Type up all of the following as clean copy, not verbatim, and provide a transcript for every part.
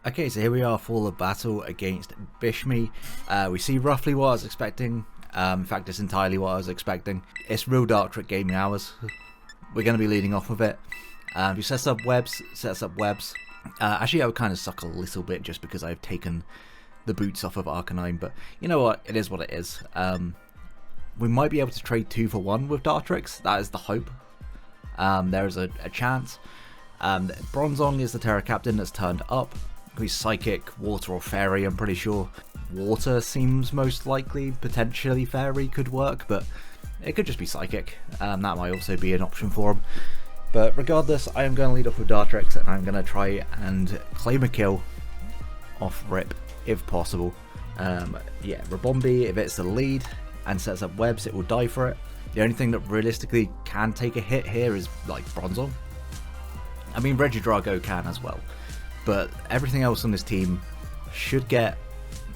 Okay, so here we are for the battle against 𝙈𝘂𝙂𝙗𝙗. We see roughly what I was expecting. In fact, it's entirely what I was expecting. It's real Dartrix gaming hours. We're going to be leading off with it. He sets up webs, actually, I would kind of suck a little bit just because I've taken the boots off of 𝙈𝘖𝙂𝙗𝙗, but you know what? It is what it is. We might be able to trade 2 for 1 with Dartrix. That is the hope. There is a chance. Bronzong is the Tera captain that's turned up. He's Psychic, Water or Fairy, I'm pretty sure. Water seems most likely, potentially Fairy could work, but it could just be Psychic. That might also be an option for him. But regardless, I am going to lead off with Dartrix, and I'm going to try and claim a kill off rip, if possible. Yeah, Ribombee, if it's the lead and sets up webs, it will die for it. The only thing that realistically can take a hit here is, like, Bronzong. I mean, 𝙈𝘼𝙂𝙂𝙀𝙗 can as well. But everything else on this team should get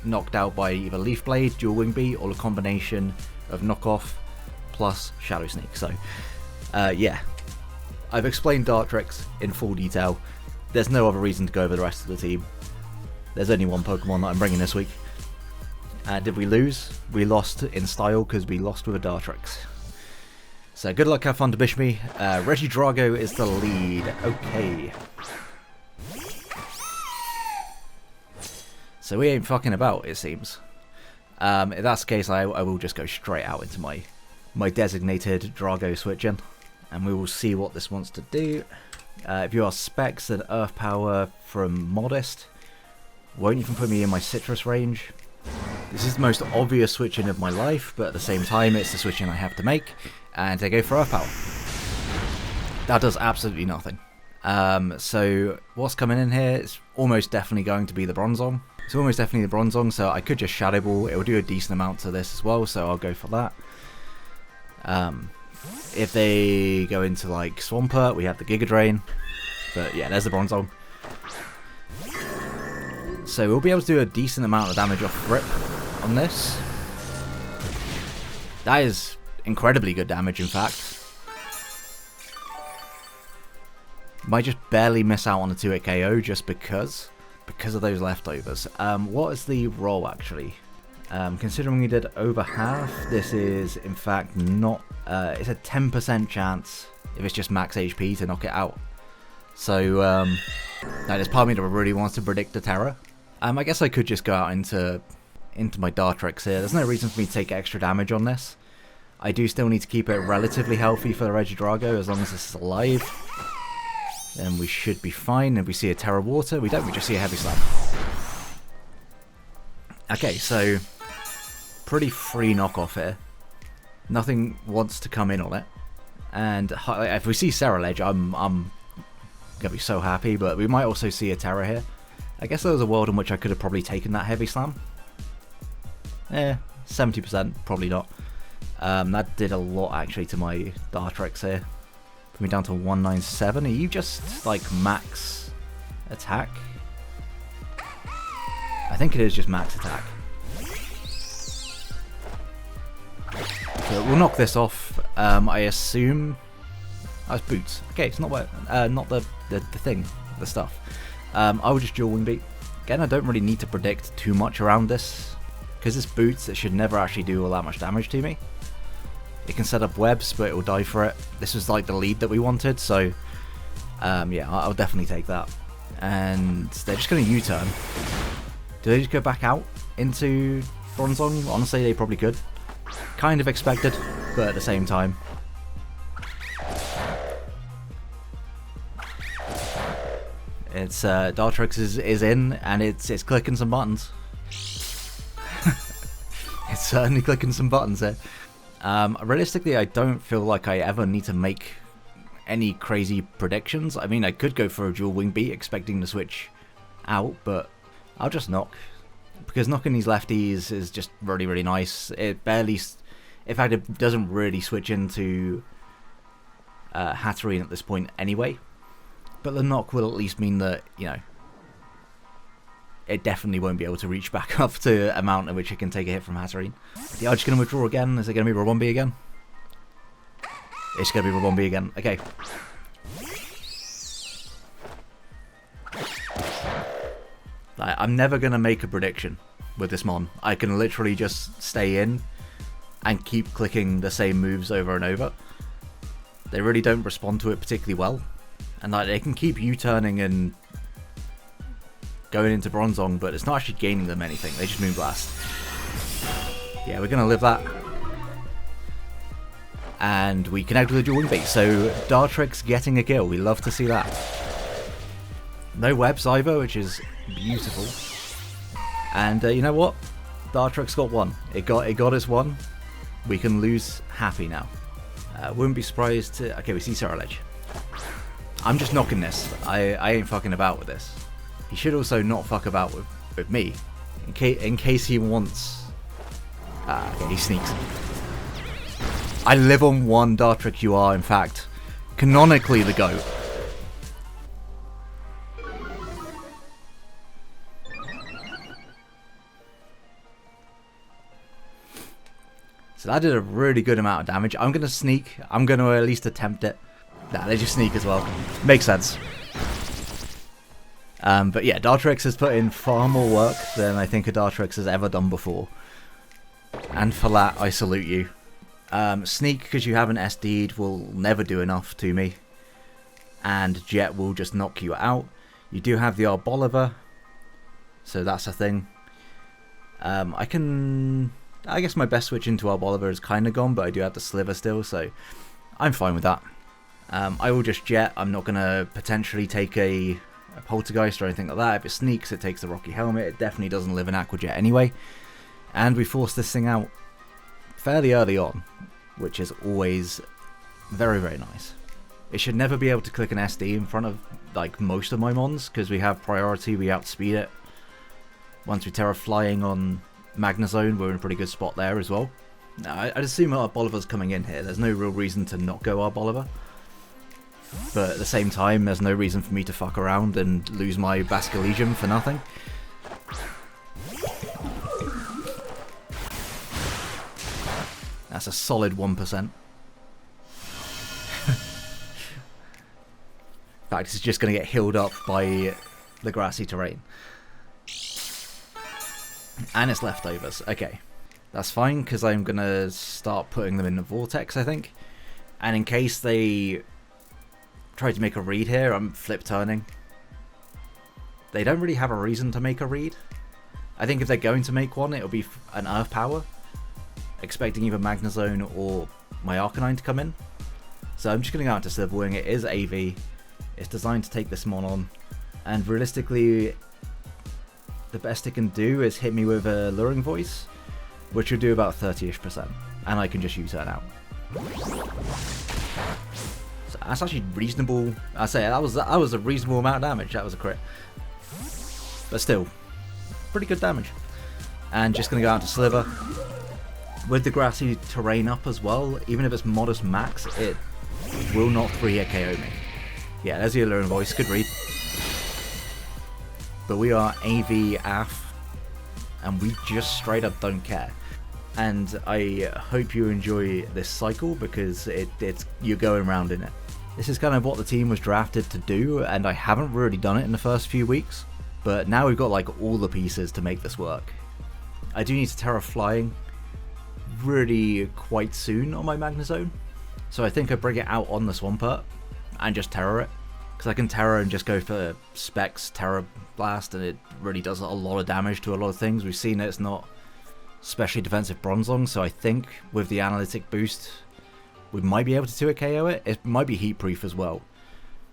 knocked out by either Leaf Blade, Dual Wing Beat, or a combination of knockoff plus Shadow Sneak. So, yeah. I've explained Dartrix in full detail. There's no other reason to go over the rest of the team. There's only one Pokemon that I'm bringing this week. Did we lose? We lost in style because we lost with a Dartrix. So good luck, have fun to 𝙈𝘂𝙂𝙗𝙗. 𝙈𝘼𝙂𝙂𝙗𝙗 is the lead. Okay. So we ain't fucking about, it seems. If that's the case, I will just go straight out into my designated Drago switch in. And we will see what this wants to do. If you are Specs, then Earth Power from Modest won't even put me in my Citrus range. This is the most obvious switching of my life, but at the same time it's the switching I have to make. And I go for Earth Power. That does absolutely nothing. So what's coming in here is almost definitely going to be the Bronzong. It's almost definitely the Bronzong, so I could just Shadow Ball. It will do a decent amount to this as well, so I'll go for that. If they go into like Swampert, we have the Giga Drain. But yeah, there's the Bronzong. So we'll be able to do a decent amount of damage off rip on this. That is incredibly good damage, in fact. Might just barely miss out on a 2-hit KO just because of those leftovers. What is the roll actually? Considering we did over half, this is in fact not. It's a 10% chance if it's just max HP to knock it out. So now there's part of me that really wants to predict the Tera. I guess I could just go out into my Dartrix here. There's no reason for me to take extra damage on this. I do still need to keep it relatively healthy for the 𝙈𝘼𝙂𝙗𝙗 as long as this is alive. Then we should be fine. If we see a Tera Water, we don't, we just see a Heavy Slam. Okay, so pretty free knockoff here. Nothing wants to come in on it. And if we see Ceruledge, I'm gonna be so happy, but we might also see a Tera here. I guess there was a world in which I could have probably taken that Heavy Slam. 70%, probably not. That did a lot actually to my Dartrix here. Put me down to 197. Are you just like max attack? I think it is just max attack. So we'll knock this off. I assume. Oh, it's boots. Okay, it's not the thing, the stuff. I will just Dual Wing Beat. Again, I don't really need to predict too much around this because it's boots. It should never actually do all that much damage to me. It can set up webs, but it will die for it. This was like the lead that we wanted, so yeah, I'll definitely take that. And they're just going to U-turn. Do they just go back out into Bronzong? Honestly, they probably could. Kind of expected, but at the same time. It's Dartrix is in, and it's clicking some buttons. It's certainly clicking some buttons here. Realistically, I don't feel like I ever need to make any crazy predictions. I mean, I could go for a Dual Wing Beat expecting to switch out, but I'll just knock. Because knocking these lefties is just really, really nice. It barely... In fact, it doesn't really switch into Hatterene at this point anyway. But the knock will at least mean that, you know, it definitely won't be able to reach back up to the amount at which it can take a hit from Hatterene. The Edge going to withdraw again. Is it going to be Ribombee again? It's going to be Ribombee again. Okay. Like, I'm never going to make a prediction with this mon. I can literally just stay in and keep clicking the same moves over and over. They really don't respond to it particularly well. And like, they can keep U-turning and going into Bronzong, but it's not actually gaining them anything. They just Moonblast. Yeah, we're going to live that. And we connect with a dual wing beat. So Dartrix getting a kill. We love to see that. No webs either, which is beautiful. And you know what? Dartrix got one. It got us one. We can lose happy now. Wouldn't be surprised to... Okay, we see Ceruledge. I'm just knocking this. I ain't fucking about with this. He should also not fuck about with me. In case he wants... okay, he sneaks. I live on one Dartrix. You are, in fact, canonically the GOAT. So that did a really good amount of damage. I'm going to sneak. I'm going to at least attempt it. Nah, they just sneak as well. Makes sense. But yeah, Dartrix has put in far more work than I think a Dartrix has ever done before. And for that, I salute you. Sneak, because you haven't SD'd, will never do enough to me. And Jet will just knock you out. You do have the 𝙈𝘖𝙂𝙉𝙀𝙀, so that's a thing. I guess my best switch into 𝙈𝘖𝙂𝙁 is kind of gone, but I do have the Sliver still, so I'm fine with that. I will just Jet. I'm not going to potentially take a Poltergeist or anything like that. If it sneaks, it takes the Rocky Helmet. It definitely doesn't live in Aqua Jet anyway. And we force this thing out fairly early on, which is always very, very nice. It should never be able to click an SD in front of like most of my mons, because we have priority, we outspeed it. Once we Tera flying on Magnezone, we're in a pretty good spot there as well. Now, I'd assume 𝙈𝘖𝙁𝙁's coming in here. There's no real reason to not go 𝙈𝘖𝙁𝙁. But at the same time, there's no reason for me to fuck around and lose my 𝙈𝘖𝙁𝙁𝙀 for nothing. That's a solid 1%. In fact, it's just going to get healed up by the grassy terrain. And it's leftovers. Okay. That's fine, because I'm going to start putting them in the vortex, I think. And in case they try to make a read here, I'm flip turning. They don't really have a reason to make a read. I think if they're going to make one, it'll be an Earth Power, expecting either Magnezone or my Arcanine to come in. So I'm just going to go out to Sliver Wing. It is AV. It's designed to take this mon on. And realistically, the best it can do is hit me with a Luring Voice, which will do about 30-ish%. And I can just use that out. So that's actually reasonable. I say that was a reasonable amount of damage. That was a crit. But still, pretty good damage. And just going to go out to Sliver. With the grassy terrain up as well, even if it's modest max, it will not 3-hit KO me. Yeah, there's the Alluring Voice, good read. But we are AV AF, and we just straight up don't care. And I hope you enjoy this cycle, because you're going around in it. This is kind of what the team was drafted to do, and I haven't really done it in the first few weeks. But now we've got like all the pieces to make this work. I do need to Tera flying really quite soon on my Magnezone, so I think I bring it out on the Swampert and just Tera it, because I can Tera and just go for Specs Tera Blast, and it really does a lot of damage to a lot of things. We've seen it's not especially defensive Bronzong, so I think with the analytic boost we might be able to 2-hit KO it. It might be heat proof as well,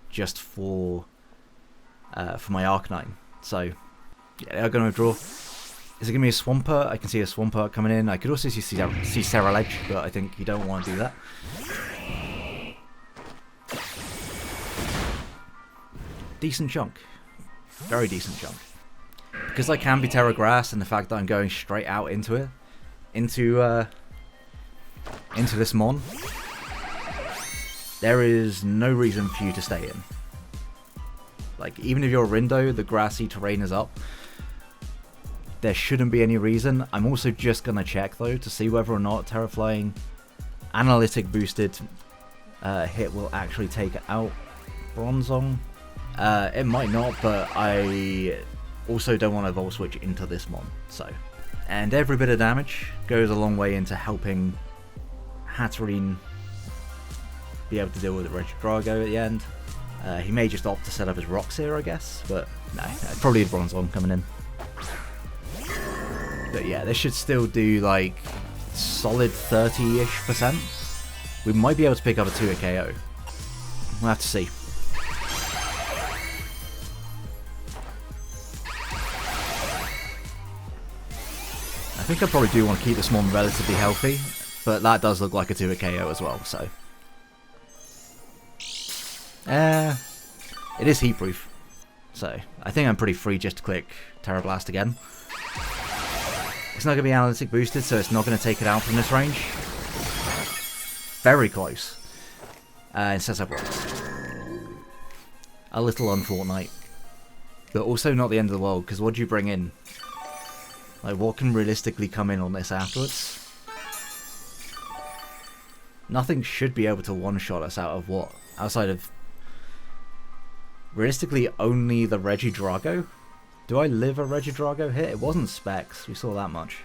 just for my Arcanine. So yeah, they're going to withdraw. Is it going to be a Swampert? I can see a Swampert coming in. I could also see Ceruledge, but I think you don't want to do that. Decent chunk. Very decent chunk. Because I can be Tera Grass, and the fact that I'm going straight out into it, into this mon, there is no reason for you to stay in. Like, even if you're a Rindo, the grassy terrain is up. There shouldn't be any reason. I'm also just going to check, though, to see whether or not Tera Flying analytic boosted hit will actually take out Bronzong. It might not, but I Also don't want to Volt Switch into this mon, so. And every bit of damage goes a long way into helping 𝙈𝙂𝙂𝙂 be able to deal with the Regidrago at the end. He may just opt to set up his rocks here, I guess, but no, probably a Bronzong coming in. But yeah, this should still do like solid 30-ish%. We might be able to pick up a 2-hit KO. We'll have to see. I think I probably do want to keep this mon relatively healthy, but that does look like a 2-hit KO as well, so. It is heat proof, so I think I'm pretty free just to click Tera Blast again. It's not going to be analytic boosted, so it's not going to take it out from this range. Very close. And sets up rocks. A little unfortunate, but also not the end of the world, because what do you bring in? Like, what can realistically come in on this afterwards? Nothing should be able to one-shot us out of what? Outside of... realistically, only the Regidrago? Do I live a Regidrago hit? It wasn't Specs, we saw that much.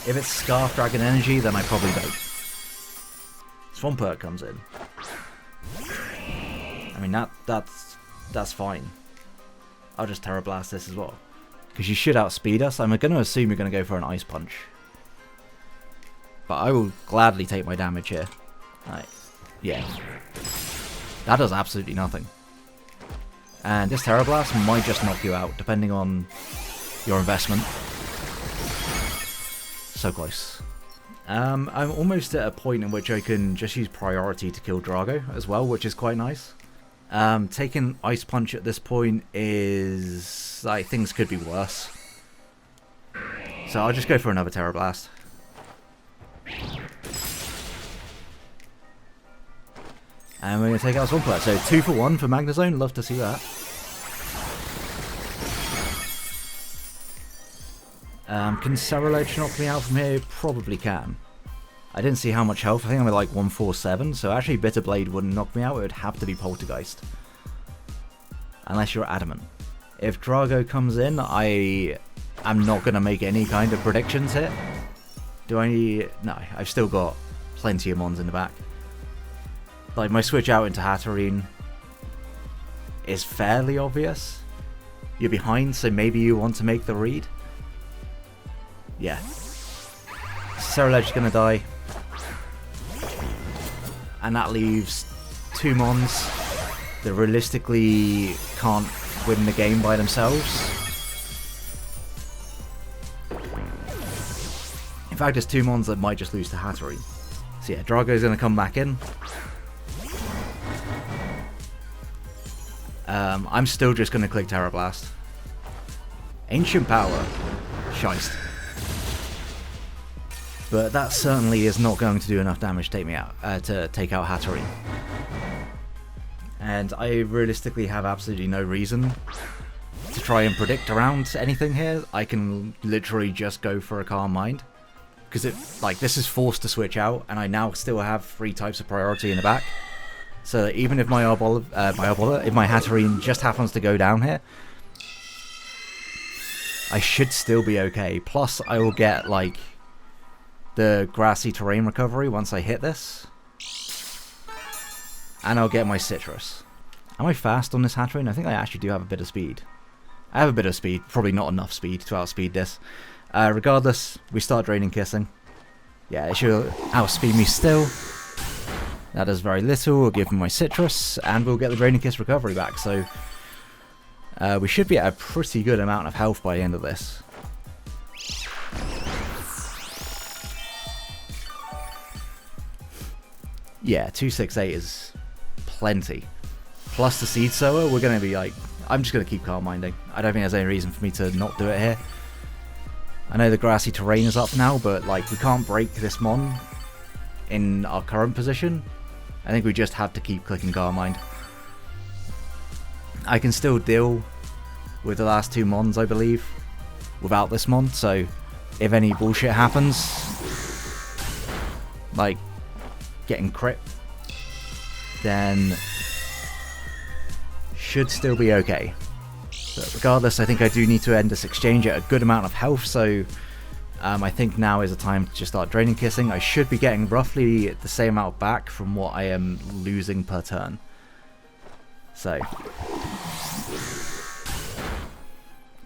If it's Scarf Dragon Energy, then I probably don't. Swampert comes in. I mean, that's fine. I'll just Tera Blast this as well. Because you should outspeed us. I'm going to assume you're going to go for an Ice Punch. But I will gladly take my damage here. Right. Yeah. That does absolutely nothing. And this Tera Blast might just knock you out, depending on your investment. So close. I'm almost at a point in which I can just use priority to kill Drago as well, which is quite nice. Taking Ice Punch at this point is... like, things could be worse. So I'll just go for another Tera Blast. And we're going to take out Swampert. So 2 for 1 for Magnezone. Love to see that. Can Ceruledge knock me out from here? Probably can. I didn't see how much health. I think I'm at like 147. So actually Bitter Blade wouldn't knock me out. It would have to be Poltergeist. Unless you're adamant. If Drago comes in, I am not going to make any kind of predictions here. Do I... no, I've still got plenty of mons in the back. Like, my switch out into 𝙈𝙂𝙂𝙂 is fairly obvious. You're behind, so maybe you want to make the read. Yeah. Ceruledge is going to die. And that leaves 2 mons that realistically can't win the game by themselves. In fact, there's 2 mons that might just lose to 𝙈𝙂𝙂𝙂. So yeah, Drago's going to come back in. I'm still just going to click Tera Blast. Ancient Power. Scheist. But that certainly is not going to do enough damage to take me out, to take out 𝙈𝙂𝙂𝙂. And I realistically have absolutely no reason to try and predict around anything here. I can literally just go for a Calm Mind. Because it, like, this is forced to switch out, and I now still have 3 types of priority in the back. So that even if my if my 𝙈𝙂𝙂𝙂𝙂 just happens to go down here, I should still be okay. Plus, I will get, like, the grassy terrain recovery once I hit this. And I'll get my citrus. Am I fast on this 𝙈𝙂𝙂𝙂𝙂? I think I actually do have a bit of speed. I have a bit of speed, probably not enough speed to outspeed this. Regardless, we start draining kissing. Yeah, it should outspeed me still. That does very little. We'll give him my citrus, and we'll get the draining kiss recovery back. So we should be at a pretty good amount of health by the end of this. Yeah, 268 is plenty. Plus the Seed Sower, we're going to be like... I'm just going to keep Calm Minding. I don't think there's any reason for me to not do it here. I know the grassy terrain is up now, but like we can't break this mon in our current position. I think we just have to keep clicking Calm Mind. I can still deal with the last 2 mons, I believe, without this mon, so if any bullshit happens, like getting crit, then should still be okay. But regardless, I think I do need to end this exchange at a good amount of health, so I think now is the time to just start draining kissing. I should be getting roughly the same amount back from what I am losing per turn. So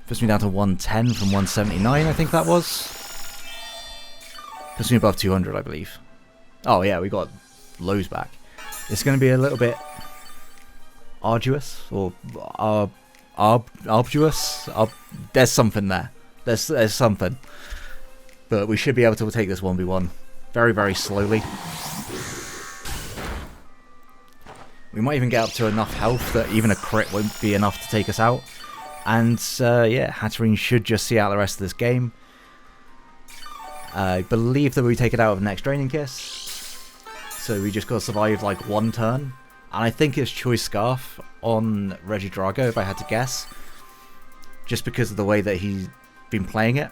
puts me down to 110 from 179, I think that was. Puts me above 200, I believe. Oh yeah, we got lows back. It's going to be a little bit arduous, or arduous. There's something there. There's something. But we should be able to take this 1v1 very, very slowly. We might even get up to enough health that even a crit won't be enough to take us out. And yeah, 𝙈𝘖𝙂𝙂𝙀𝙊 should just see out the rest of this game. I believe that we take it out with the next Draining Kiss. So we just got to survive like one turn. And I think it's Choice Scarf on 𝙈𝙂𝙂𝙀𝙊, if I had to guess. Just because of the way that he's been playing it.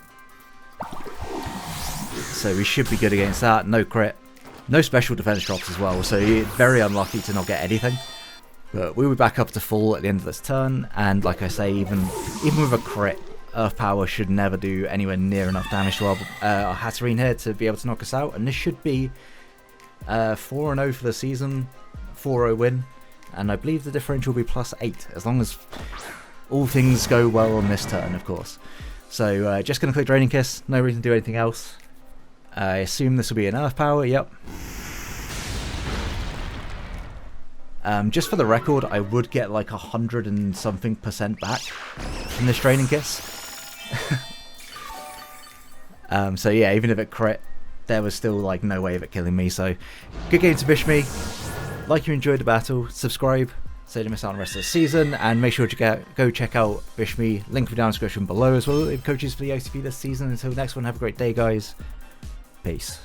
So we should be good against that. No crit. No special defense drops as well. So you're very unlucky to not get anything. But we were back up to full at the end of this turn. And like I say, even with a crit, Earth Power should never do anywhere near enough damage to our 𝙈𝙂𝙂𝙀𝙀 here to be able to knock us out. And this should be 4-0 for the season. 4-0 win. And I believe the differential will be +8. As long as all things go well on this turn, of course. So just going to click Draining Kiss. No reason to do anything else. I assume this will be an Earth Power. Yep. Just for the record, I would get like 100 and something % back from this Draining Kiss. So yeah, even if it crit, there was still like no way of it killing me. So good game to 𝙈𝘂𝙂𝙂. Like you enjoyed the battle, subscribe so you don't miss out on the rest of the season, and make sure to go check out 𝙈𝘂𝙂𝙂, link in the down description below, as well as coaches for the ICP this season. Until next one, have a great day guys. Peace.